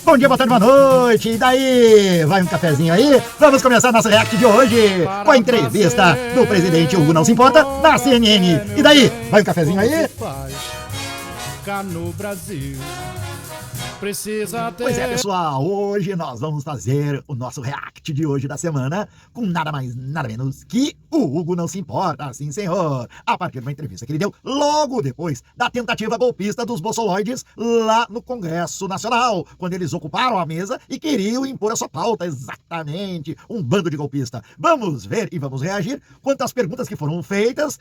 Bom dia, boa tarde, boa noite. E daí? Vai um cafezinho aí? Vamos começar nosso react de hoje com a entrevista do presidente Hugo Não Se Importa na CNN. E daí? Vai um cafezinho aí? Cá no Brasil. Precisa ter... Pois é, pessoal, hoje nós vamos fazer o nosso react de hoje da semana com nada mais, nada menos que o Hugo Não Se Importa, sim senhor, a partir de uma entrevista que ele deu logo depois da tentativa golpista dos bolsoloides lá no Congresso Nacional, quando eles ocuparam a mesa e queriam impor a sua pauta, exatamente, um bando de golpista. Vamos ver e vamos reagir quanto às perguntas que foram feitas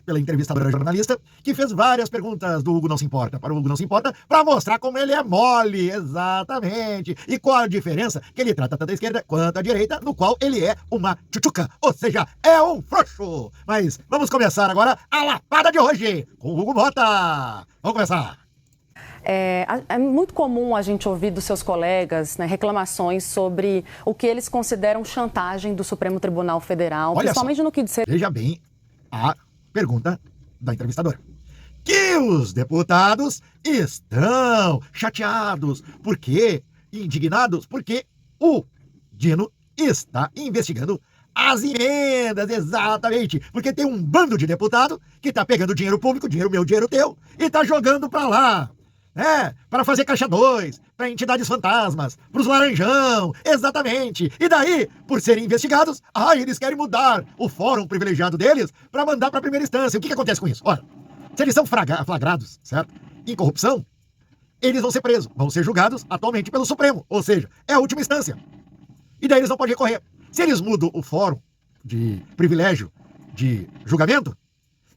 pela entrevistadora jornalista, que fez várias perguntas do Hugo Não Se Importa para o Hugo Não Se Importa, para mostrar como ele é mole, exatamente, e qual a diferença que ele trata tanto a esquerda quanto a direita, no qual ele é uma tchutchuca, ou seja, é um frouxo. Mas vamos começar agora a lapada de hoje com o Hugo Mota. Vamos começar. É muito comum a gente ouvir dos seus colegas, né, reclamações sobre o que eles consideram chantagem do Supremo Tribunal Federal, Olha principalmente só, no que diz... Veja bem a pergunta da entrevistadora. Que os deputados estão chateados, indignados, porque o Dino está investigando as emendas, exatamente, porque tem um bando de deputado que está pegando dinheiro público, dinheiro meu, dinheiro teu, e está jogando para lá, né, para fazer caixa 2, para entidades fantasmas, para os laranjão, exatamente, e daí, por serem investigados, eles querem mudar o fórum privilegiado deles para mandar para a primeira instância. O que acontece com isso? Ora, se eles são flagrados, certo, em corrupção, eles vão ser presos, vão ser julgados atualmente pelo Supremo, ou seja, é a última instância. E daí eles não podem recorrer. Se eles mudam o fórum de privilégio de julgamento,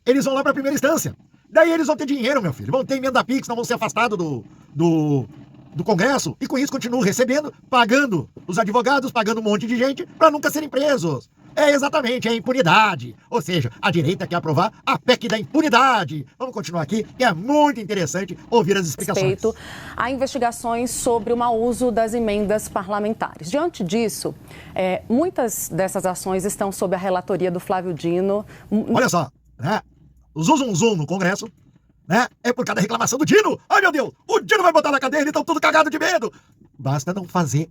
eles vão lá para a primeira instância. Daí eles vão ter dinheiro, meu filho, vão ter emenda PIX, não vão ser afastados do Congresso, e com isso continuam recebendo, pagando os advogados, pagando um monte de gente para nunca serem presos. É exatamente, é impunidade. Ou seja, a direita quer aprovar a PEC da impunidade. Vamos continuar aqui, que é muito interessante ouvir as explicações. Respeito a investigações sobre o mau uso das emendas parlamentares. Diante disso, muitas dessas ações estão sob a relatoria do Flávio Dino. Olha só, né? O zum no Congresso, né? É por causa da reclamação do Dino. Ai, meu Deus, o Dino vai botar na cadeia, eles estão tudo cagados de medo. Basta não fazer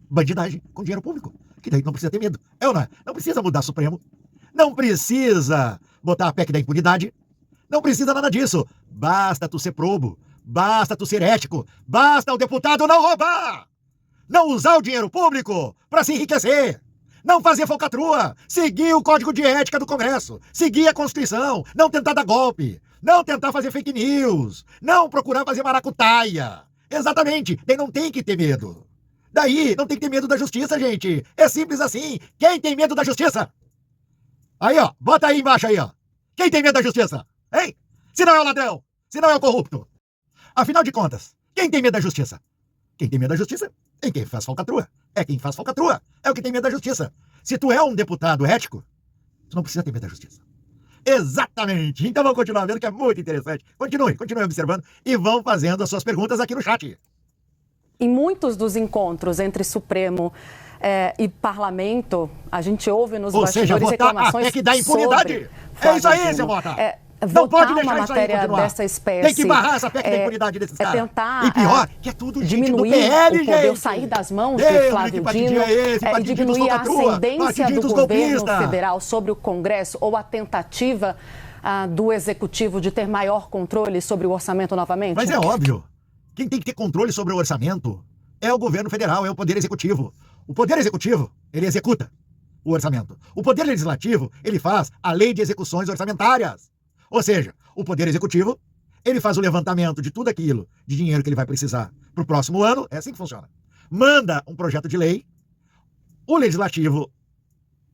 bandidagem com dinheiro público, que daí não precisa ter medo. É ou não é? Não precisa mudar Supremo, não precisa botar a PEC da impunidade, não precisa nada disso. Basta tu ser probo, basta tu ser ético, basta o deputado não roubar, não usar o dinheiro público para se enriquecer, não fazer falcatrua, seguir o código de ética do Congresso, seguir a Constituição, não tentar dar golpe, não tentar fazer fake news, não procurar fazer maracutaia. Exatamente, daí não tem que ter medo. Daí, não tem que ter medo da justiça, gente. É simples assim. Quem tem medo da justiça? Aí, ó, bota aí embaixo aí, ó. Quem tem medo da justiça? Hein? Se não é o ladrão, se não é o corrupto. Afinal de contas, quem tem medo da justiça? Quem tem medo da justiça é quem faz falcatrua. É quem faz falcatrua. É o que tem medo da justiça. Se tu é um deputado ético, tu não precisa ter medo da justiça. Exatamente. Então vamos continuar vendo que é muito interessante. Continue observando e vão fazendo as suas perguntas aqui no chat. Em muitos dos encontros entre Supremo e Parlamento, a gente ouve nos bastidores reclamações a PEC da impunidade. É isso aí, seu Mota. Não pode deixar uma isso aí matéria continuar. Dessa espécie. Tem que barrar essa PEC da impunidade desses caras. Tentar e pior, que é tudo diminuir gente do PL, o poder, gente. sair das mãos de Flávio Dino, e diminuir a ascendência do governo federal sobre o Congresso ou a tentativa do Executivo de ter maior controle sobre o orçamento novamente? Mas é óbvio. Quem tem que ter controle sobre o orçamento é o governo federal, é o Poder Executivo. O Poder Executivo, ele executa o orçamento. O Poder Legislativo, ele faz a lei de execuções orçamentárias. Ou seja, o Poder Executivo, ele faz o levantamento de tudo aquilo de dinheiro que ele vai precisar para o próximo ano, é assim que funciona. Manda um projeto de lei, o Legislativo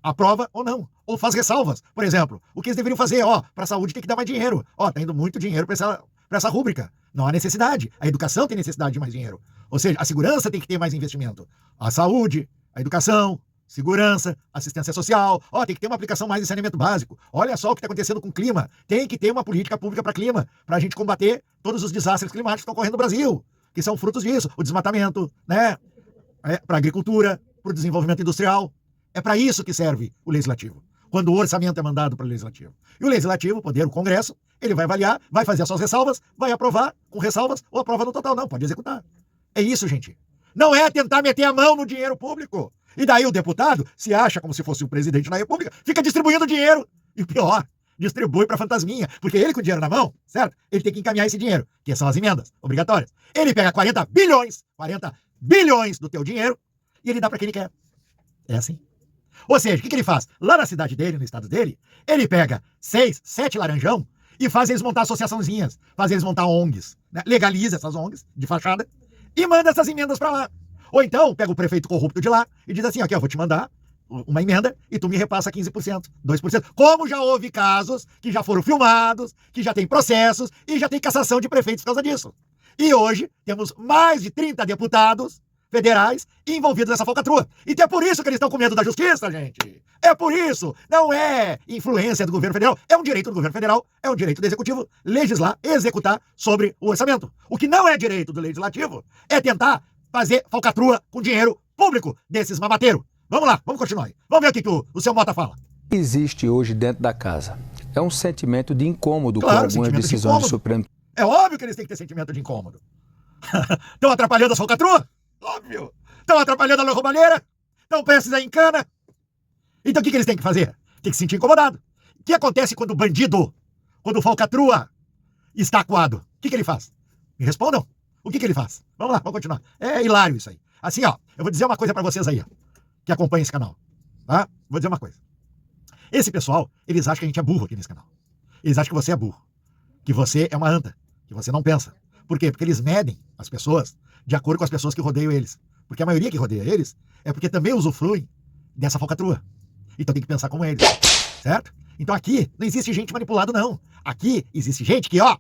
aprova ou não, ou faz ressalvas. Por exemplo, o que eles deveriam fazer? Para a saúde tem que dar mais dinheiro. Tá indo muito dinheiro para essa rúbrica. Não há necessidade. A educação tem necessidade de mais dinheiro. Ou seja, a segurança tem que ter mais investimento. A saúde, a educação, segurança, assistência social. Tem que ter uma aplicação mais de saneamento básico. Olha só o que está acontecendo com o clima. Tem que ter uma política pública para clima, para a gente combater todos os desastres climáticos que estão ocorrendo no Brasil, que são frutos disso. O desmatamento, né? Para a agricultura, para o desenvolvimento industrial. É para isso que serve o Legislativo, quando o orçamento é mandado para o Legislativo. E o Legislativo, o poder, o Congresso, ele vai avaliar, vai fazer as suas ressalvas, vai aprovar com ressalvas ou aprova no total. Não, pode executar. É isso, gente. Não é tentar meter a mão no dinheiro público. E daí o deputado se acha como se fosse o presidente da República, fica distribuindo dinheiro. E o pior, distribui para fantasminha. Porque ele com o dinheiro na mão, certo? Ele tem que encaminhar esse dinheiro, que são as emendas obrigatórias. Ele pega 40 bilhões do teu dinheiro e ele dá para quem ele quer. É assim. Ou seja, o que ele faz? Lá na cidade dele, no estado dele, ele pega 6, 7 laranjão e faz eles montar associaçãozinhas, faz eles montar ONGs, né? Legaliza essas ONGs de fachada e manda essas emendas para lá. Ou então, pega o prefeito corrupto de lá e diz assim, aqui, eu vou te mandar uma emenda e tu me repassa 15%, 2%. Como já houve casos que já foram filmados, que já tem processos e já tem cassação de prefeitos por causa disso. E hoje temos mais de 30 deputados federais envolvidos nessa falcatrua. Então é por isso que eles estão com medo da justiça, gente. É por isso. Não é influência do governo federal. É um direito do governo federal, é um direito do executivo legislar, executar sobre o orçamento. O que não é direito do legislativo é tentar fazer falcatrua com dinheiro público desses mamateiros. Vamos lá, vamos continuar aí. Vamos ver o que o seu Mota fala. Existe hoje dentro da casa. É um sentimento de incômodo claro, com algumas decisões do Supremo. É óbvio que eles têm que ter sentimento de incômodo. Estão atrapalhando a falcatrua? Óbvio. Estão atrapalhando a roubalheira? Estão prestes a encana? Então o que eles têm que fazer? Tem que se sentir incomodado. O que acontece quando o bandido, quando o falcatrua está acuado? O que ele faz? Me respondam. O que ele faz? Vamos lá, vamos continuar. É hilário isso aí. Assim, ó, eu vou dizer uma coisa pra vocês aí, ó, que acompanham esse canal, tá? Vou dizer uma coisa. Esse pessoal, eles acham que a gente é burro aqui nesse canal. Eles acham que você é burro. Que você é uma anta. Que você não pensa. Por quê? Porque eles medem as pessoas de acordo com as pessoas que rodeiam eles. Porque a maioria que rodeia eles é porque também usufruem dessa falcatrua. Então tem que pensar como eles. Certo? Então aqui não existe gente manipulada, não. Aqui existe gente que, ó,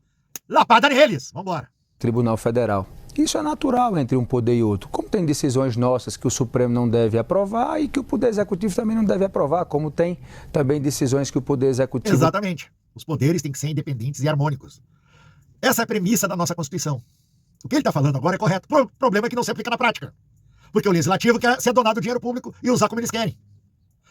lapada neles. Vambora. Tribunal Federal. Isso é natural entre um poder e outro. Como tem decisões nossas que o Supremo não deve aprovar e que o Poder Executivo também não deve aprovar, como tem também decisões que o Poder Executivo... Exatamente. Os poderes têm que ser independentes e harmônicos. Essa é a premissa da nossa Constituição. O que ele está falando agora é correto. O problema é que não se aplica na prática. Porque o Legislativo quer ser donado do dinheiro público e usar como eles querem.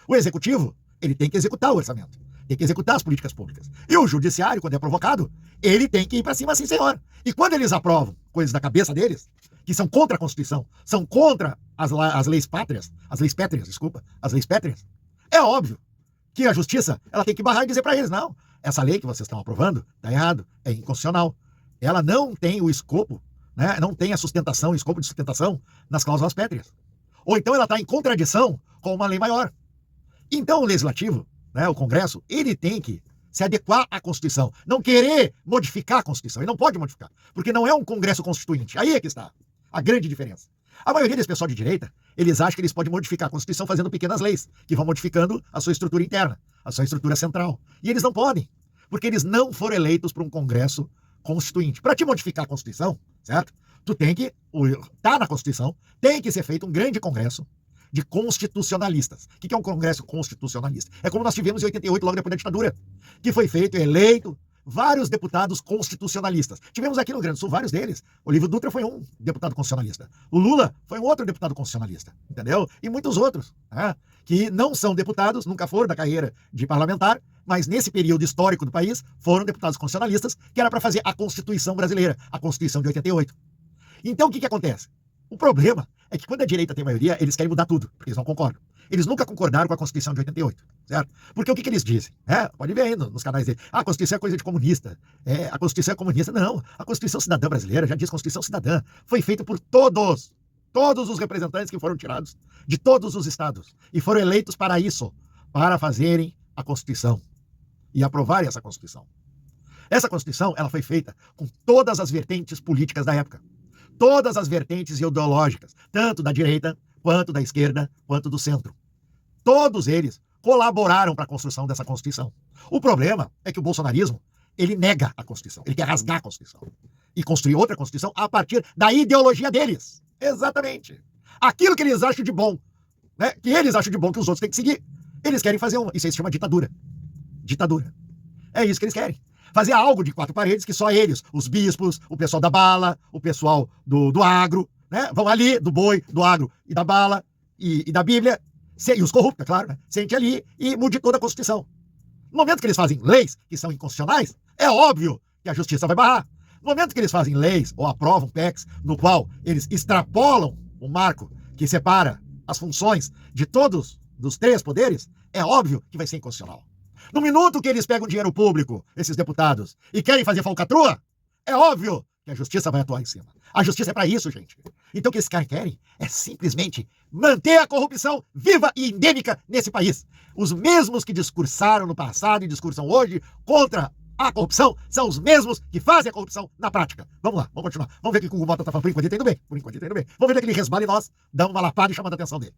O Executivo, ele tem que executar o orçamento. Tem que executar as políticas públicas. E o Judiciário, quando é provocado, ele tem que ir para cima, assim, senhor. E quando eles aprovam coisas da cabeça deles, que são contra a Constituição, são contra as leis pétreas, é óbvio que a Justiça, ela tem que barrar e dizer para eles, não, essa lei que vocês estão aprovando está errado, é inconstitucional. Ela não tem o escopo, né, não tem a sustentação, o escopo de sustentação nas cláusulas pétreas. Ou então ela está em contradição com uma lei maior. Então o Legislativo, né, o Congresso, ele tem que se adequar à Constituição, não querer modificar a Constituição, ele não pode modificar, porque não é um Congresso Constituinte, aí é que está a grande diferença. A maioria desse pessoal de direita, eles acham que eles podem modificar a Constituição fazendo pequenas leis, que vão modificando a sua estrutura interna, a sua estrutura central, e eles não podem, porque eles não foram eleitos para um Congresso Constituinte. Para te modificar a Constituição, certo? Tu tem que, tá na Constituição, tem que ser feito um grande Congresso de constitucionalistas. O que é um Congresso constitucionalista? É como nós tivemos em 88, logo depois da ditadura, que foi feito e eleito vários deputados constitucionalistas. Tivemos aqui no Rio Grande do Sul vários deles. Olívio Dutra foi um deputado constitucionalista. O Lula foi um outro deputado constitucionalista, entendeu? E muitos outros, né, que não são deputados, nunca foram da carreira de parlamentar, mas nesse período histórico do país foram deputados constitucionalistas, que era para fazer a Constituição brasileira, a Constituição de 88. Então o que acontece? O problema é que quando a direita tem maioria, eles querem mudar tudo, porque eles não concordam. Eles nunca concordaram com a Constituição de 88, certo? Porque o que eles dizem? Pode ver aí nos canais dele. A Constituição é coisa de comunista. A Constituição é comunista. Não, a Constituição Cidadã Brasileira já diz Constituição Cidadã. Foi feita por todos os representantes que foram tirados de todos os estados e foram eleitos para isso, para fazerem a Constituição e aprovarem essa Constituição. Essa Constituição, ela foi feita com todas as vertentes políticas da época. Todas as vertentes ideológicas, tanto da direita, quanto da esquerda, quanto do centro. Todos eles colaboraram para a construção dessa Constituição. O problema é que o bolsonarismo, ele nega a Constituição, ele quer rasgar a Constituição e construir outra Constituição a partir da ideologia deles. Exatamente. Aquilo que eles acham de bom, né, que eles acham de bom que os outros têm que seguir, eles querem fazer uma. Isso aí se chama ditadura. Ditadura. É isso que eles querem. Fazer algo de quatro paredes que só eles, os bispos, o pessoal da bala, o pessoal do agro, né, vão ali, do boi, do agro e da bala e da Bíblia, e os corruptos, é claro, né, sente ali e mude toda a Constituição. No momento que eles fazem leis que são inconstitucionais, é óbvio que a justiça vai barrar. No momento que eles fazem leis ou aprovam PECs, no qual eles extrapolam um marco que separa as funções de todos, dos 3 poderes, é óbvio que vai ser inconstitucional. No minuto que eles pegam dinheiro público, esses deputados, e querem fazer falcatrua, é óbvio que a justiça vai atuar em cima. A justiça é para isso, gente. Então o que esses caras querem é simplesmente manter a corrupção viva e endêmica nesse país. Os mesmos que discursaram no passado e discursam hoje contra a corrupção são os mesmos que fazem a corrupção na prática. Vamos lá, vamos continuar. Vamos ver o que o Mota tá falando. Por enquanto ele tá indo bem. Por enquanto ele tá indo bem. Vamos ver aquele resbala e nós damos uma lapada e chamando a atenção dele.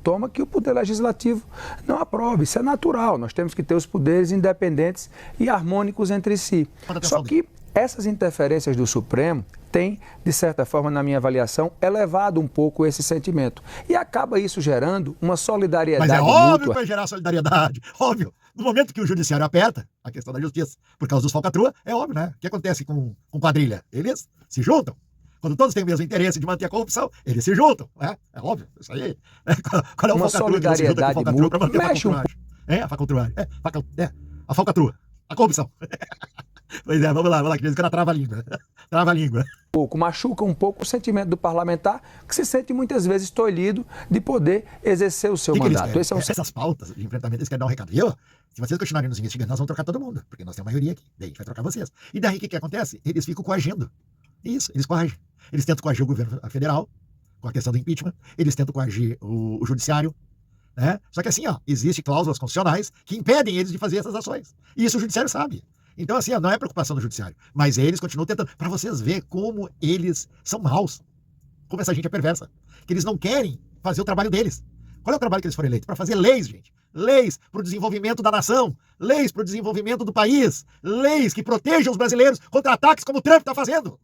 Toma que o Poder Legislativo não aprove. Isso é natural. Nós temos que ter os poderes independentes e harmônicos entre si. Só que essas interferências do Supremo têm, de certa forma, na minha avaliação, elevado um pouco esse sentimento. E acaba isso gerando uma solidariedade mútua. Mas é óbvio que vai gerar solidariedade. Óbvio. No momento que o judiciário aperta a questão da justiça por causa dos falcatrua, é óbvio, né? O que acontece com quadrilha? Eles se juntam. Quando todos têm o mesmo interesse de manter a corrupção, eles se juntam, né? É óbvio, isso aí. Qual é o uma solidariedade mútua para manter a falcatrua? A falcatrua, a corrupção. Pois é, vamos lá, que diz que ela trava a língua. Trava a língua. Machuca um pouco o sentimento do parlamentar, que se sente muitas vezes tolhido de poder exercer o seu mandato. Essas pautas de enfrentamento, eles querem dar um recado. Viu? Se vocês continuarem nos investigando, nós vamos trocar todo mundo, porque nós temos maioria aqui. Daí a gente vai trocar vocês. E daí o que acontece? Eles ficam coagindo. Isso, eles coagem. Eles tentam coagir o governo federal, com a questão do impeachment. Eles tentam coagir o judiciário. Né? Só que assim, existem cláusulas constitucionais que impedem eles de fazer essas ações. E isso o judiciário sabe. Então, assim, não é preocupação do judiciário. Mas eles continuam tentando, para vocês verem como eles são maus. Como essa gente é perversa. Que eles não querem fazer o trabalho deles. Qual é o trabalho que eles foram eleitos? Para fazer leis, gente. Leis para o desenvolvimento da nação. Leis para o desenvolvimento do país. Leis que protejam os brasileiros contra ataques como o Trump está fazendo.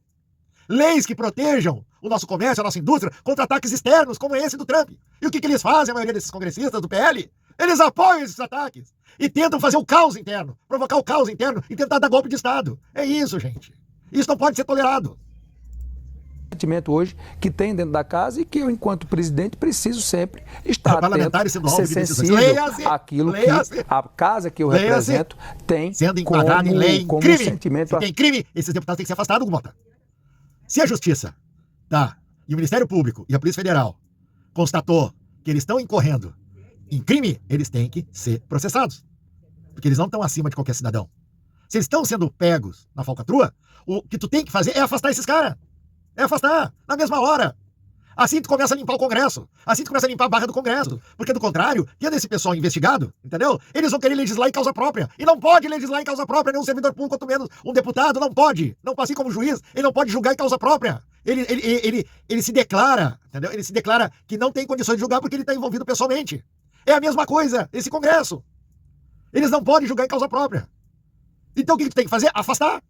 Leis que protejam o nosso comércio, a nossa indústria, contra ataques externos, como esse do Trump. E o que eles fazem, a maioria desses congressistas do PL? Eles apoiam esses ataques e tentam fazer o caos interno, provocar o caos interno e tentar dar golpe de Estado. É isso, gente. Isso não pode ser tolerado. Sentimento hoje que tem dentro da casa e que eu, enquanto presidente, preciso sempre estar atento, ser sensível àquilo que a casa que eu represento tem sendo enquadrado em lei, como crime. Sentimento. Se tem crime, esses deputados têm que ser afastados, Mota. Se a Justiça, e o Ministério Público e a Polícia Federal constatou que eles estão incorrendo em crime, eles têm que ser processados. Porque eles não estão acima de qualquer cidadão. Se eles estão sendo pegos na falcatrua, o que tu tem que fazer é afastar esses caras. É afastar, na mesma hora. Assim tu começa a limpar o Congresso. Assim tu começa a limpar a barra do Congresso. Porque, do contrário, tendo esse pessoal investigado, entendeu? Eles vão querer legislar em causa própria. E não pode legislar em causa própria, nem um servidor público, quanto menos um deputado, não pode. Não, assim como juiz, ele não pode julgar em causa própria. Ele se declara, entendeu? Ele se declara que não tem condições de julgar porque ele está envolvido pessoalmente. É a mesma coisa, esse Congresso. Eles não podem julgar em causa própria. Então o que tem que fazer? Afastar.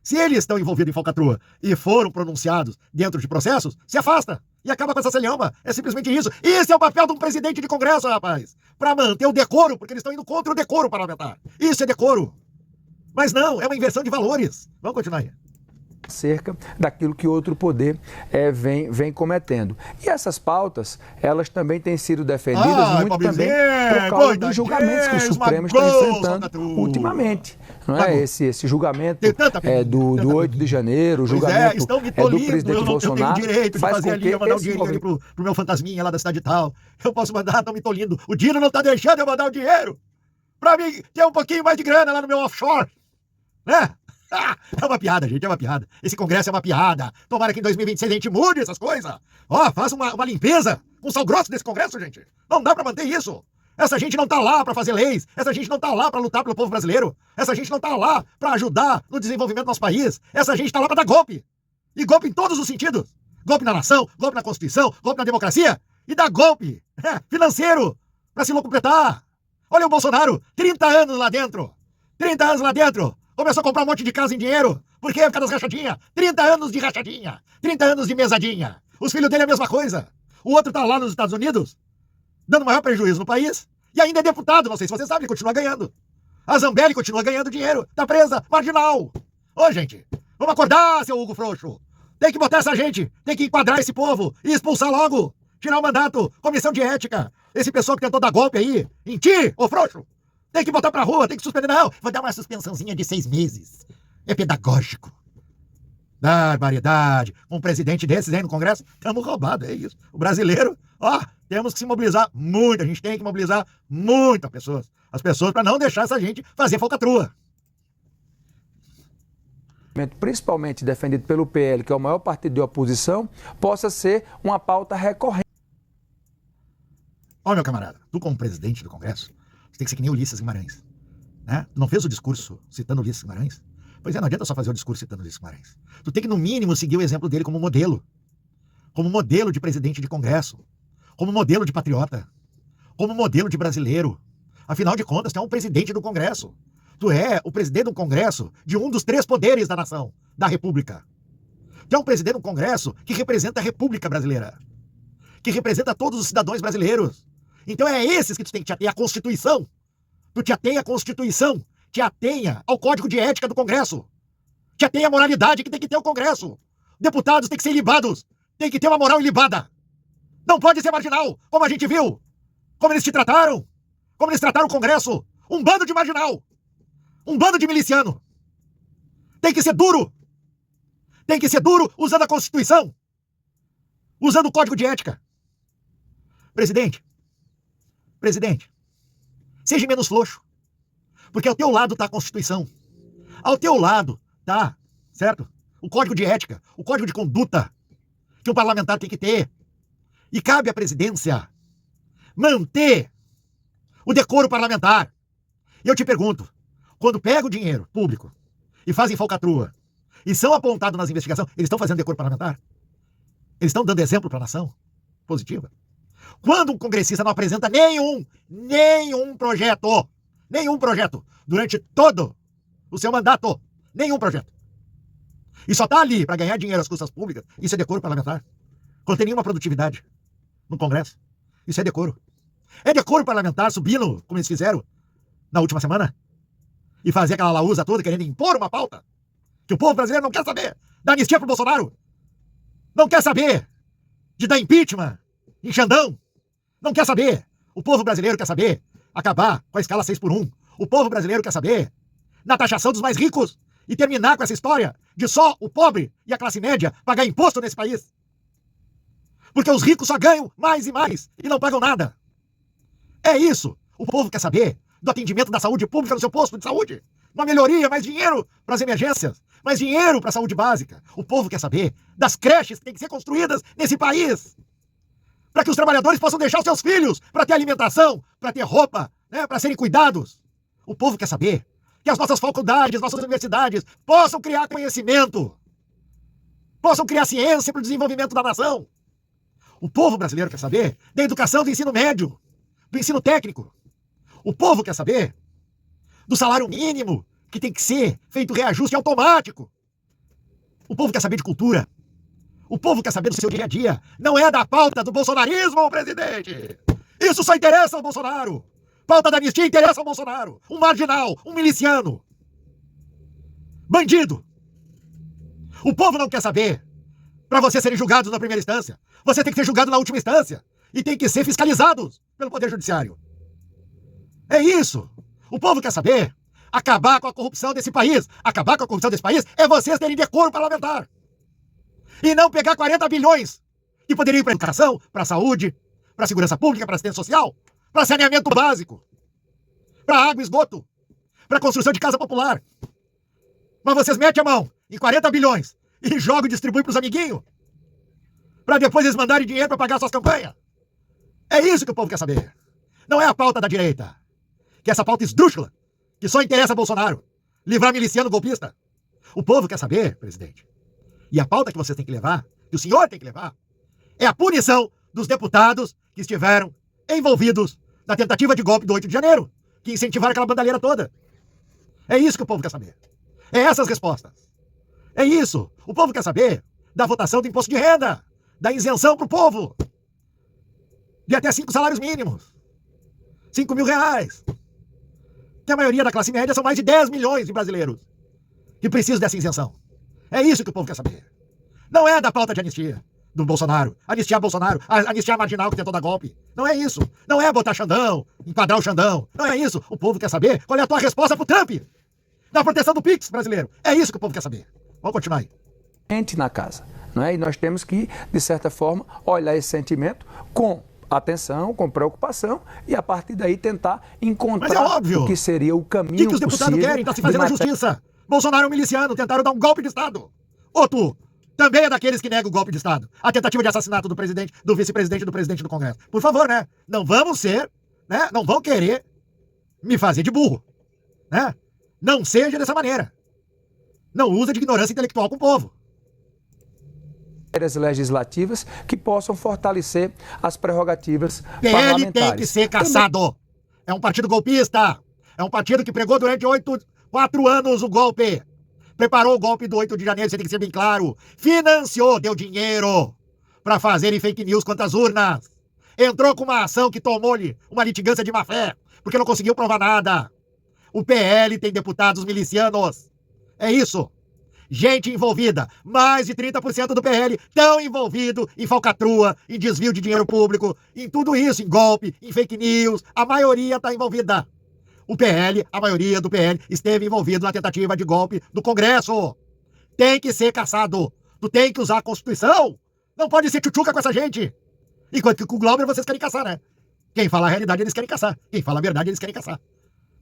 Se eles estão envolvidos em falcatrua e foram pronunciados dentro de processos, se afasta e acaba com essa celhama. É simplesmente isso. Esse é o papel de um presidente de Congresso, rapaz. Para manter o decoro, porque eles estão indo contra o decoro parlamentar. Isso é decoro. Mas não, é uma inversão de valores. Vamos continuar aí. Acerca daquilo que outro poder vem cometendo. E essas pautas, elas também têm sido defendidas muito também por causa dos julgamentos que o Supremo está enfrentando ultimamente. Não é? Esse julgamento do 8 de janeiro, o julgamento do presidente Bolsonaro. Eu tenho direito de fazer ali, eu mandar um dinheiro ali pro meu fantasminha lá da cidade tal. Eu posso mandar, estão me tolindo. O Dino não está deixando eu mandar o dinheiro para mim ter um pouquinho mais de grana lá no meu offshore. Né? É uma piada, gente, é uma piada. Esse Congresso é uma piada. Tomara que em 2026 a gente mude essas coisas. Faça uma limpeza com sal grosso desse Congresso, gente. Não dá pra manter isso. Essa gente não tá lá pra fazer leis. Essa gente não tá lá pra lutar pelo povo brasileiro. Essa gente não tá lá pra ajudar no desenvolvimento do nosso país. Essa gente tá lá pra dar golpe. E golpe em todos os sentidos. Golpe na nação, golpe na Constituição, golpe na democracia. E dar golpe financeiro pra se locupletar. Olha o Bolsonaro, 30 anos lá dentro. 30 anos lá dentro. Começou a comprar um monte de casa em dinheiro. Por quê? Por causa das rachadinhas. 30 anos de rachadinha. 30 anos de mesadinha. Os filhos dele é a mesma coisa. O outro tá lá nos Estados Unidos, dando maior prejuízo no país. E ainda é deputado, não sei se você sabe, ele continua ganhando. A Zambelli continua ganhando dinheiro. Tá presa, marginal. Ô, gente, vamos acordar, seu Hugo Frouxo. Tem que botar essa gente, tem que enquadrar esse povo e expulsar logo. Tirar o mandato, comissão de ética. Esse pessoal que tentou dar golpe aí, em ti, ô Frouxo. Tem que botar pra rua, tem que suspender. Não, vou dar uma suspensãozinha de 6 meses. É pedagógico. Barbaridade. Um presidente desses aí no Congresso, estamos roubados, é isso. O brasileiro, temos que se mobilizar muito, a gente tem que mobilizar muito as pessoas para não deixar essa gente fazer falcatrua. Principalmente defendido pelo PL, que é o maior partido de oposição, possa ser uma pauta recorrente. Meu camarada, tu como presidente do Congresso, você tem que ser que nem Ulisses Guimarães, né? Tu não fez o discurso citando Ulisses Guimarães? Pois é, não adianta só fazer o discurso citando Ulisses Guimarães. Tu tem que, no mínimo, seguir o exemplo dele como modelo de presidente de Congresso, como modelo de patriota, como modelo de brasileiro. Afinal de contas, tu é um presidente do Congresso. Tu é o presidente do Congresso de um dos 3 poderes da nação, da República. Tu é um presidente do Congresso que representa a República Brasileira, que representa todos os cidadãos brasileiros. Então é esses que tu tem que te ater à Constituição. Tu te atenha à Constituição, te atenha ao Código de Ética do Congresso, te atenha à moralidade que tem que ter o Congresso. Deputados têm que ser ilibados, tem que ter uma moral ilibada. Não pode ser marginal, como a gente viu, como eles te trataram, como eles trataram o Congresso. Um bando de marginal, um bando de miliciano. Tem que ser duro usando a Constituição, usando o Código de Ética. Presidente, seja menos frouxo, porque ao teu lado está a Constituição, ao teu lado está, certo? O Código de Ética, o Código de Conduta que um parlamentar tem que ter. E cabe à presidência manter o decoro parlamentar. E eu te pergunto, quando pega o dinheiro público e fazem falcatrua e são apontados nas investigações, eles estão fazendo decoro parlamentar? Eles estão dando exemplo para a nação positiva? Quando um congressista não apresenta nenhum projeto durante todo o seu mandato, nenhum projeto, e só está ali para ganhar dinheiro às custas públicas, isso é decoro parlamentar? Quando tem nenhuma produtividade no Congresso, isso é decoro. É decoro parlamentar subindo, como eles fizeram na última semana, e fazer aquela lausa toda querendo impor uma pauta que o povo brasileiro não quer saber, da anistia pro Bolsonaro, não quer saber de dar impeachment em Xandão, não quer saber. O povo brasileiro quer saber acabar com a escala 6x1. O povo brasileiro quer saber na taxação dos mais ricos e terminar com essa história de só o pobre e a classe média pagar imposto nesse país. Porque os ricos só ganham mais e mais e não pagam nada. É isso. O povo quer saber do atendimento da saúde pública no seu posto de saúde. Uma melhoria, mais dinheiro para as emergências, mais dinheiro para a saúde básica. O povo quer saber das creches que têm que ser construídas nesse país, para que os trabalhadores possam deixar os seus filhos para ter alimentação, para ter roupa, né, para serem cuidados. O povo quer saber que as nossas faculdades, nossas universidades possam criar conhecimento, possam criar ciência para o desenvolvimento da nação. O povo brasileiro quer saber da educação do ensino médio, do ensino técnico. O povo quer saber do salário mínimo, que tem que ser feito reajuste automático. O povo quer saber de cultura. O povo quer saber do seu dia a dia. Não é da pauta do bolsonarismo, presidente. Isso só interessa ao Bolsonaro. Pauta da anistia interessa ao Bolsonaro. Um marginal, um miliciano. Bandido. O povo não quer saber. Para vocês serem julgados na primeira instância, você tem que ser julgado na última instância. E tem que ser fiscalizados pelo Poder Judiciário. É isso. O povo quer saber. Acabar com a corrupção desse país. Acabar com a corrupção desse país é vocês terem decoro parlamentar. E não pegar 40 bilhões que poderiam ir para a educação, para a saúde, para a segurança pública, para a assistência social, para saneamento básico, para água e esgoto, para a construção de casa popular. Mas vocês metem a mão em 40 bilhões e jogam e distribuem para os amiguinhos, para depois eles mandarem dinheiro para pagar suas campanhas. É isso que o povo quer saber. Não é a pauta da direita, que é essa pauta esdrúxula, que só interessa a Bolsonaro, livrar miliciano golpista. O povo quer saber, presidente. E a pauta que vocês têm que levar, que o senhor tem que levar, é a punição dos deputados que estiveram envolvidos na tentativa de golpe do 8 de janeiro, que incentivaram aquela bandalheira toda. É isso que o povo quer saber. É essas respostas. É isso. O povo quer saber da votação do imposto de renda, da isenção para o povo, de até 5 salários mínimos, 5 mil reais. Que a maioria da classe média são mais de 10 milhões de brasileiros que precisam dessa isenção. É isso que o povo quer saber. Não é da pauta de anistia do Bolsonaro. Anistiar Bolsonaro, anistiar marginal que tentou dar golpe. Não é isso. Não é botar Xandão, enquadrar o Xandão. Não é isso. O povo quer saber qual é a tua resposta pro Trump. Da proteção do Pix brasileiro. É isso que o povo quer saber. Vamos continuar aí. na casa. Não é? E nós temos que, de certa forma, olhar esse sentimento com atenção, com preocupação, e a partir daí tentar encontrar o que seria o caminho que os deputados querem? Está se fazendo a justiça. Bolsonaro é um miliciano, tentaram dar um golpe de Estado. Ou tu também é daqueles que negam o golpe de Estado? A tentativa de assassinato do presidente, do vice-presidente e do presidente do Congresso. Por favor, né? Não vamos ser, né? Não vão querer me fazer de burro, né? Não seja dessa maneira. Não usa de ignorância intelectual com o povo. Legislativas que possam fortalecer as prerrogativas PL parlamentares. Tem que ser cassado. É um partido golpista. É um partido que pregou durante 4 anos o golpe. Preparou o golpe do 8 de janeiro, você tem que ser bem claro. Financiou, deu dinheiro para fazerem fake news contra as urnas. Entrou com uma ação que tomou-lhe uma litigância de má fé, porque não conseguiu provar nada. O PL tem deputados milicianos. É isso. Gente envolvida. Mais de 30% do PL estão envolvidos em falcatrua, em desvio de dinheiro público, em tudo isso, em golpe, em fake news. A maioria está envolvida. O PL, a maioria do PL, esteve envolvido na tentativa de golpe do Congresso. Tem que ser caçado. Tu tem que usar a Constituição. Não pode ser tchutchuca com essa gente. Enquanto que com o Glauber vocês querem caçar, né? Quem fala a realidade eles querem caçar. Quem fala a verdade eles querem caçar.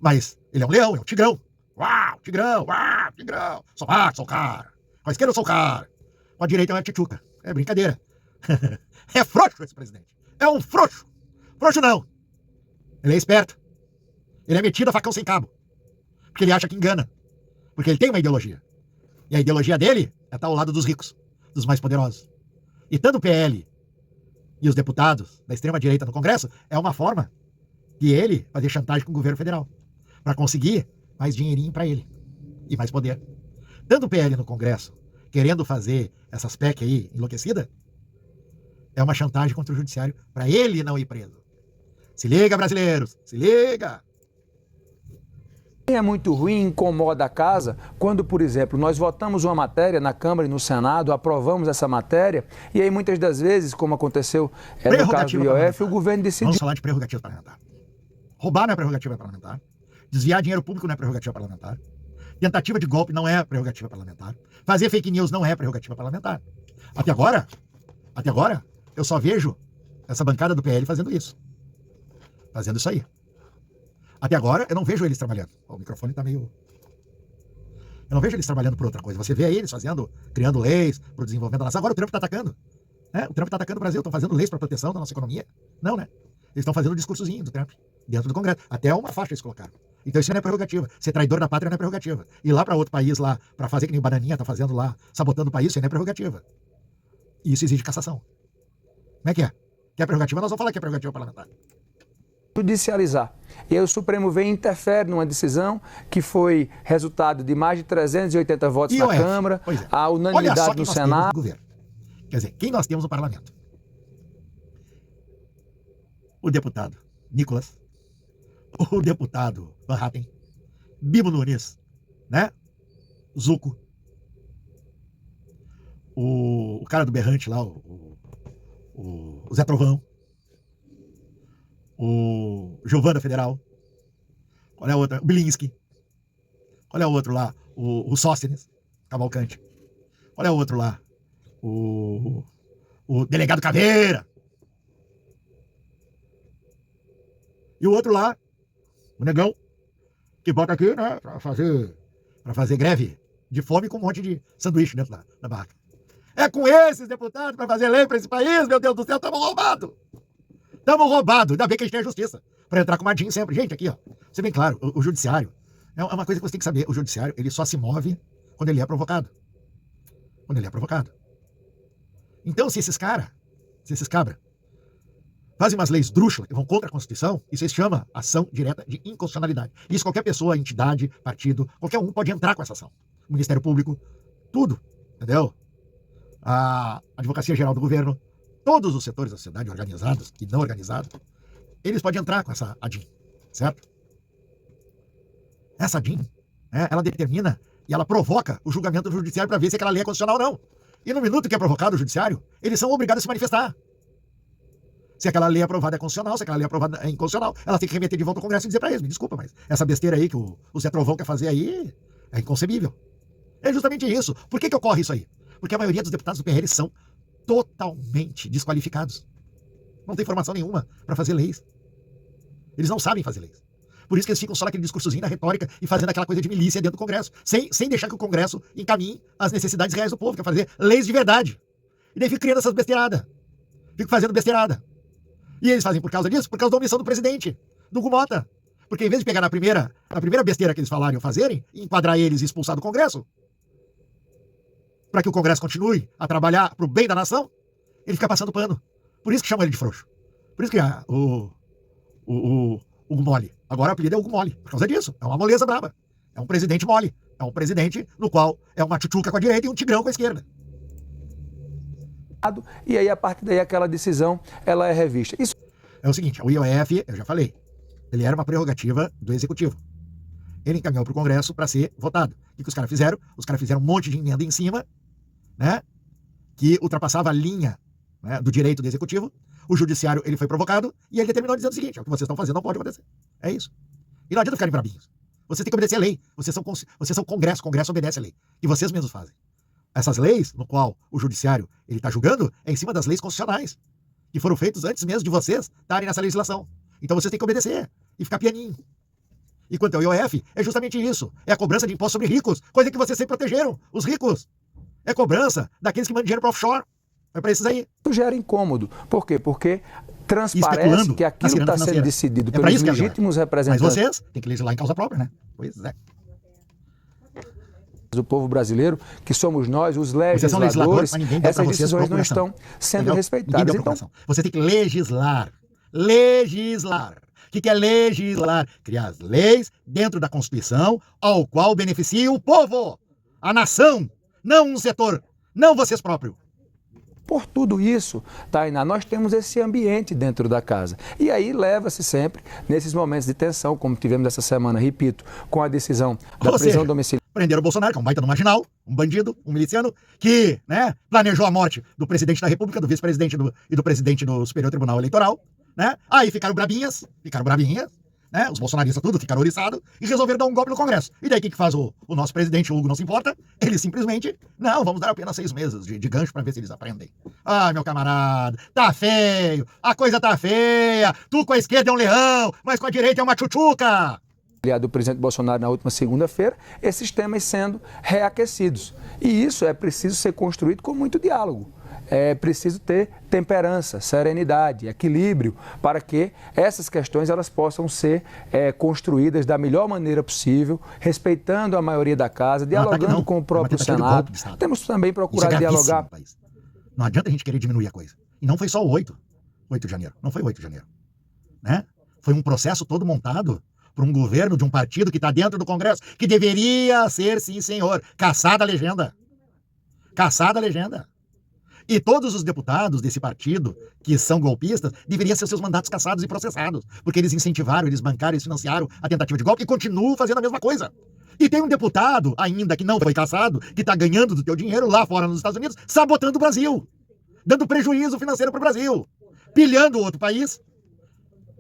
Mas ele é um leão, é um tigrão. Uau, tigrão, uau, tigrão. Sou macho, sou cara. Com a esquerda eu sou cara. Com a direita é uma tchutchuca. É brincadeira. É frouxo esse presidente. É um frouxo. Frouxo não. Ele é esperto. Ele é metido a facão sem cabo. Porque ele acha que engana. Porque ele tem uma ideologia. E a ideologia dele é estar ao lado dos ricos, dos mais poderosos. E tanto o PL e os deputados da extrema-direita no Congresso é uma forma de ele fazer chantagem com o governo federal. Para conseguir mais dinheirinho para ele. E mais poder. Tanto o PL no Congresso, querendo fazer essas PEC aí enlouquecida, é uma chantagem contra o judiciário para ele não ir preso. Se liga, brasileiros. Se liga. É muito ruim, incomoda a casa, quando, por exemplo, nós votamos uma matéria na Câmara e no Senado, aprovamos essa matéria, e aí muitas das vezes, como aconteceu no caso do IOF, o governo decide... Vamos falar de prerrogativa parlamentar. Roubar não é prerrogativa parlamentar. Desviar dinheiro público não é prerrogativa parlamentar. Tentativa de golpe não é prerrogativa parlamentar. Fazer fake news não é prerrogativa parlamentar. Até agora, eu só vejo essa bancada do PL fazendo isso. Fazendo isso aí. Até agora, eu não vejo eles trabalhando. O microfone tá meio... Eu não vejo eles trabalhando por outra coisa. Você vê eles criando leis para o desenvolvimento da nação. Agora o Trump está atacando. Né? O Trump está atacando o Brasil. Estão fazendo leis para proteção da nossa economia. Não, né? Eles estão fazendo um discursozinho do Trump dentro do Congresso. Até uma faixa eles colocaram. Então isso não é prerrogativa. Ser traidor da pátria não é prerrogativa. Ir lá para outro país lá, para fazer que nem o Bananinha tá fazendo lá, sabotando o país, isso não é prerrogativa. E isso exige cassação. Como é que é? Que é prerrogativa? Nós vamos falar que é prerrogativa parlamentar. Judicializar. E aí o Supremo vem e interfere numa decisão que foi resultado de mais de 380 votos na Câmara, a unanimidade no Senado. No governo. Quer dizer, quem nós temos no parlamento? O deputado Nicolas, o deputado Van Hatten, Bibo Nunes, né? Zuco, o cara do berrante lá, o Zé Trovão, o Giovana Federal, qual é a outra? O Bilinski, qual é o outro lá? O Sóstenes Cavalcante, qual é o outro lá? O delegado Caveira, e o outro lá, o negão, que bota aqui, né, pra fazer greve de fome com um monte de sanduíche dentro da barraca. É com esses deputados para fazer lei para esse país, meu Deus do céu, estamos roubados. Estamos roubados. Ainda bem que a gente tem a justiça para entrar com o Madinho sempre. Gente, aqui, ó, ser bem claro, o judiciário é uma coisa que você tem que saber. O judiciário, ele só se move quando ele é provocado. Quando ele é provocado. Então, se esses cabras, fazem umas leis drúxulas que vão contra a Constituição, isso se chama ação direta de inconstitucionalidade. Isso qualquer pessoa, entidade, partido, qualquer um pode entrar com essa ação. O Ministério Público, tudo, entendeu? A Advocacia Geral do Governo, todos os setores da sociedade, organizados e não organizados, eles podem entrar com essa ADIM, certo? Essa ADIM, ela determina e ela provoca o julgamento do judiciário para ver se aquela lei é constitucional ou não. E no minuto que é provocado o judiciário, eles são obrigados a se manifestar. Se aquela lei aprovada é constitucional, se aquela lei aprovada é inconstitucional, ela tem que remeter de volta ao Congresso e dizer para eles, me desculpa, mas essa besteira aí que o Zé Trovão quer fazer aí é inconcebível. É justamente isso. Por que ocorre isso aí? Porque a maioria dos deputados do PL são totalmente desqualificados. Não tem formação nenhuma para fazer leis. Eles não sabem fazer leis. Por isso que eles ficam só naquele discursozinho da retórica e fazendo aquela coisa de milícia dentro do Congresso, sem deixar que o Congresso encaminhe as necessidades reais do povo, que é fazer leis de verdade. E daí fica criando essas besteiradas. Fica fazendo besteirada. E eles fazem por causa disso? Por causa da omissão do presidente, do Hugo Mota. Porque em vez de pegar a primeira besteira que eles falaram e fazerem, e enquadrar eles e expulsar do Congresso, para que o Congresso continue a trabalhar para o bem da nação, ele fica passando pano. Por isso que chamam ele de frouxo. Por isso que o Hugo Mole. Agora o apelido é Hugo Mole. Por causa disso. É uma moleza braba. É um presidente mole. É um presidente no qual é uma tchutchuca com a direita e um tigrão com a esquerda. E aí, a partir daí, aquela decisão, ela é revista. Isso é o seguinte, o IOF, eu já falei, ele era uma prerrogativa do Executivo. Ele encaminhou para o Congresso para ser votado. O que os caras fizeram? Os caras fizeram um monte de emenda em cima, né, que ultrapassava a linha, né, do direito do Executivo. O Judiciário, ele foi provocado e ele determinou dizendo o seguinte, o que vocês estão fazendo não pode acontecer. É isso. E não adianta ficarem brabinhos. Vocês têm que obedecer a lei. Vocês são Congresso obedece a lei. E vocês mesmos fazem. Essas leis, no qual o Judiciário está julgando, é em cima das leis constitucionais, que foram feitas antes mesmo de vocês estarem nessa legislação. Então vocês têm que obedecer e ficar pianinho. E quanto ao IOF, é justamente isso. É a cobrança de impostos sobre ricos, coisa que vocês sempre protegeram, os ricos. É cobrança daqueles que mandam dinheiro para offshore. É para esses aí. Isso gera incômodo. Por quê? Porque transparece que aquilo está sendo decidido pelos legítimos representantes. Mas vocês têm que legislar em causa própria, né? Pois é. Do povo brasileiro, que somos nós, os legisladores, essas decisões não estão sendo respeitadas. Então, você tem que legislar. Legislar. O que é legislar? Criar as leis dentro da Constituição, ao qual beneficia o povo, a nação, não um setor, não vocês próprios. Por tudo isso, Tainá, nós temos esse ambiente dentro da casa. E aí leva-se sempre, nesses momentos de tensão, como tivemos essa semana, repito, com a decisão da prisão domiciliar. Prenderam o Bolsonaro, que é um baita do marginal, um bandido, um miliciano, que, né, planejou a morte do presidente da República, do vice-presidente e do presidente do Superior Tribunal Eleitoral, né? Aí ficaram brabinhas, né? Os bolsonaristas tudo ficaram oriçados e resolveram dar um golpe no Congresso. E daí o que faz o nosso presidente, o Hugo, não se importa? Ele simplesmente, não, vamos dar apenas 6 meses de gancho para ver se eles aprendem. Ah, meu camarada, tá feio, a coisa tá feia, tu com a esquerda é um leão, mas com a direita é uma tchutchuca. Do presidente Bolsonaro na última segunda-feira, esses temas sendo reaquecidos. E isso é preciso ser construído com muito diálogo. É preciso ter temperança, serenidade, equilíbrio, para que essas questões elas possam ser construídas da melhor maneira possível, respeitando a maioria da casa, dialogando com o próprio Senado. Temos também procurado dialogar. Não adianta a gente querer diminuir a coisa. E não foi só o 8 de janeiro. Não foi o 8 de janeiro. Né? Foi um processo todo montado por um governo de um partido que está dentro do Congresso, que deveria ser, sim senhor, caçada a legenda. Caçada a legenda. E todos os deputados desse partido, que são golpistas, deveriam ser seus mandatos cassados e processados, porque eles incentivaram, eles bancaram, eles financiaram a tentativa de golpe e continuam fazendo a mesma coisa. E tem um deputado, ainda que não foi cassado, que está ganhando do teu dinheiro lá fora nos Estados Unidos, sabotando o Brasil, dando prejuízo financeiro para o Brasil, pilhando o outro país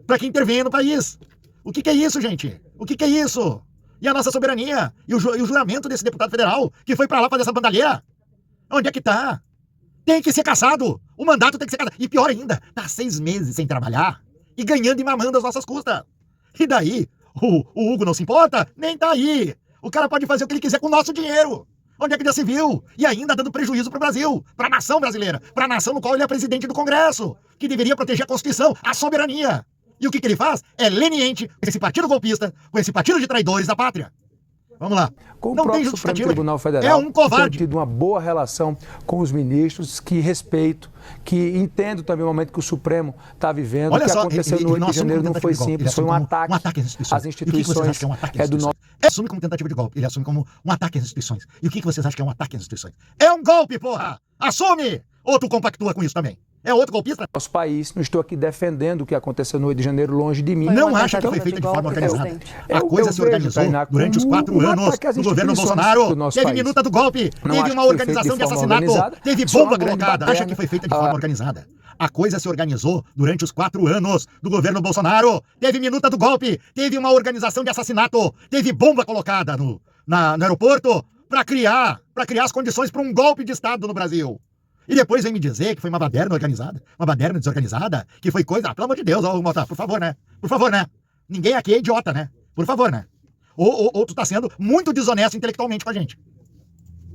para que intervenha no país. O que é isso, gente? O que é isso? E a nossa soberania? E o juramento desse deputado federal que foi para lá fazer essa bandalheira? Onde é que tá? Tem que ser cassado. O mandato tem que ser cassado. E pior ainda, tá 6 meses sem trabalhar e ganhando e mamando as nossas custas. E daí, o Hugo não se importa? Nem tá aí. O cara pode fazer o que ele quiser com o nosso dinheiro. Onde é que já se viu? E ainda dando prejuízo pro Brasil, pra nação brasileira, pra nação no qual ele é presidente do Congresso, que deveria proteger a Constituição, a soberania. E o que ele faz? É leniente com esse partido golpista, com esse partido de traidores da pátria. Vamos lá. Com o próprio Supremo Tribunal Federal, é um covarde. Tenho tido uma boa relação com os ministros, que respeito, que entendo também o momento que o Supremo está vivendo. Olha o que só, aconteceu no 8 de janeiro não foi simples, foi um ataque às instituições. Do nosso... Ele assume como tentativa de golpe, ele assume como um ataque às instituições. E o que vocês acham que é um ataque às instituições? É um golpe, porra! Assume! Ou tu compactua com isso também? É outro golpista? Nosso país, não estou aqui defendendo o que aconteceu no 8 de janeiro, longe de mim. Não acha que foi feita de forma organizada? A coisa se organizou durante os 4 anos do governo Bolsonaro. Teve minuta do golpe, teve uma organização de assassinato, teve bomba colocada. Acha que foi feita de forma organizada? A coisa se organizou durante os 4 anos do governo Bolsonaro. Teve minuta do golpe, teve uma organização de assassinato, teve bomba colocada no aeroporto para criar as condições para um golpe de Estado no Brasil. E depois vem me dizer que foi uma baderna organizada, uma baderna desorganizada, que foi coisa... pelo amor de Deus, Mota, por favor, né? Por favor, né? Ninguém aqui é idiota, né? Por favor, né? Ou tu tá sendo muito desonesto intelectualmente com a gente.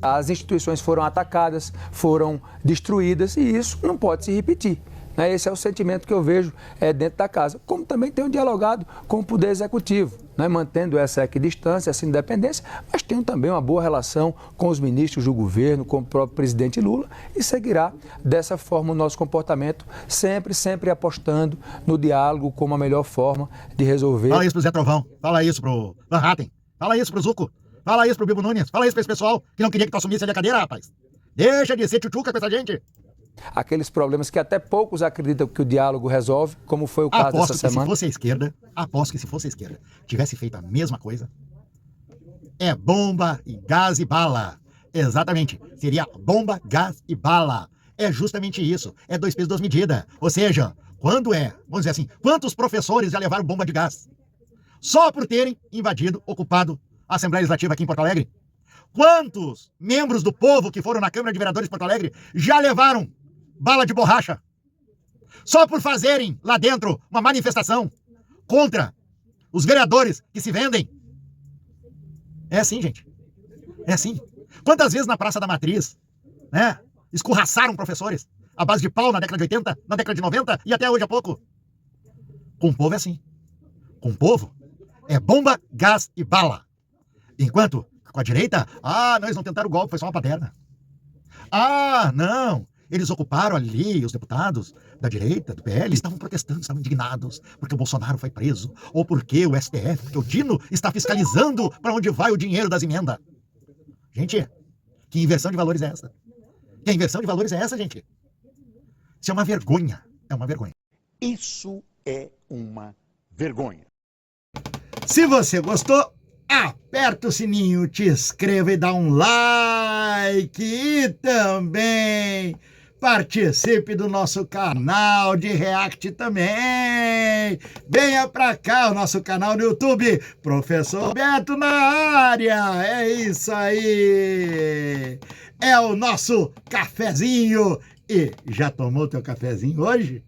As instituições foram atacadas, foram destruídas, e isso não pode se repetir. Esse é o sentimento que eu vejo dentro da casa. Como também tenho dialogado com o Poder Executivo, mantendo essa equidistância, essa independência, mas tenho também uma boa relação com os ministros do governo, com o próprio presidente Lula, e seguirá dessa forma o nosso comportamento, sempre apostando no diálogo como a melhor forma de resolver. Fala isso pro Zé Trovão, fala isso pro Van Hatten, fala isso pro Zucco, fala isso pro Bibo Nunes, fala isso pra esse pessoal que não queria que tu assumisse ali a cadeira, rapaz. Deixa de ser tchutchuca com essa gente. Aqueles problemas que até poucos acreditam que o diálogo resolve, como foi o caso dessa semana. Aposto que se fosse a esquerda tivesse feito a mesma coisa, é bomba, e gás e bala. Exatamente, seria bomba, gás e bala. É justamente isso, é 2 pesos, 2 medidas. Ou seja, vamos dizer assim, quantos professores já levaram bomba de gás? Só por terem invadido, ocupado a Assembleia Legislativa aqui em Porto Alegre? Quantos membros do povo que foram na Câmara de Vereadores de Porto Alegre já levaram bala de borracha? Só por fazerem lá dentro uma manifestação contra os vereadores que se vendem? É assim, gente. É assim. Quantas vezes na Praça da Matriz, escorraçaram professores à base de pau na década de 80, na década de 90 e até hoje há pouco? Com o povo é assim. Com o povo é bomba, gás e bala. Enquanto com a direita, não, eles não tentaram o golpe, foi só uma baderna. Não, eles ocuparam ali, os deputados da direita, do PL, estavam protestando, estavam indignados, porque o Bolsonaro foi preso, ou porque o STF, porque o Dino está fiscalizando para onde vai o dinheiro das emendas. Gente, que inversão de valores é essa? Que inversão de valores é essa, gente? Isso é uma vergonha, é uma vergonha. Isso é uma vergonha. Se você gostou, aperta o sininho, te inscreva e dá um like, e também participe do nosso canal de React também. Venha pra cá, o nosso canal no YouTube, Professor Beto na área. É isso aí. É o nosso cafezinho. E já tomou teu cafezinho hoje?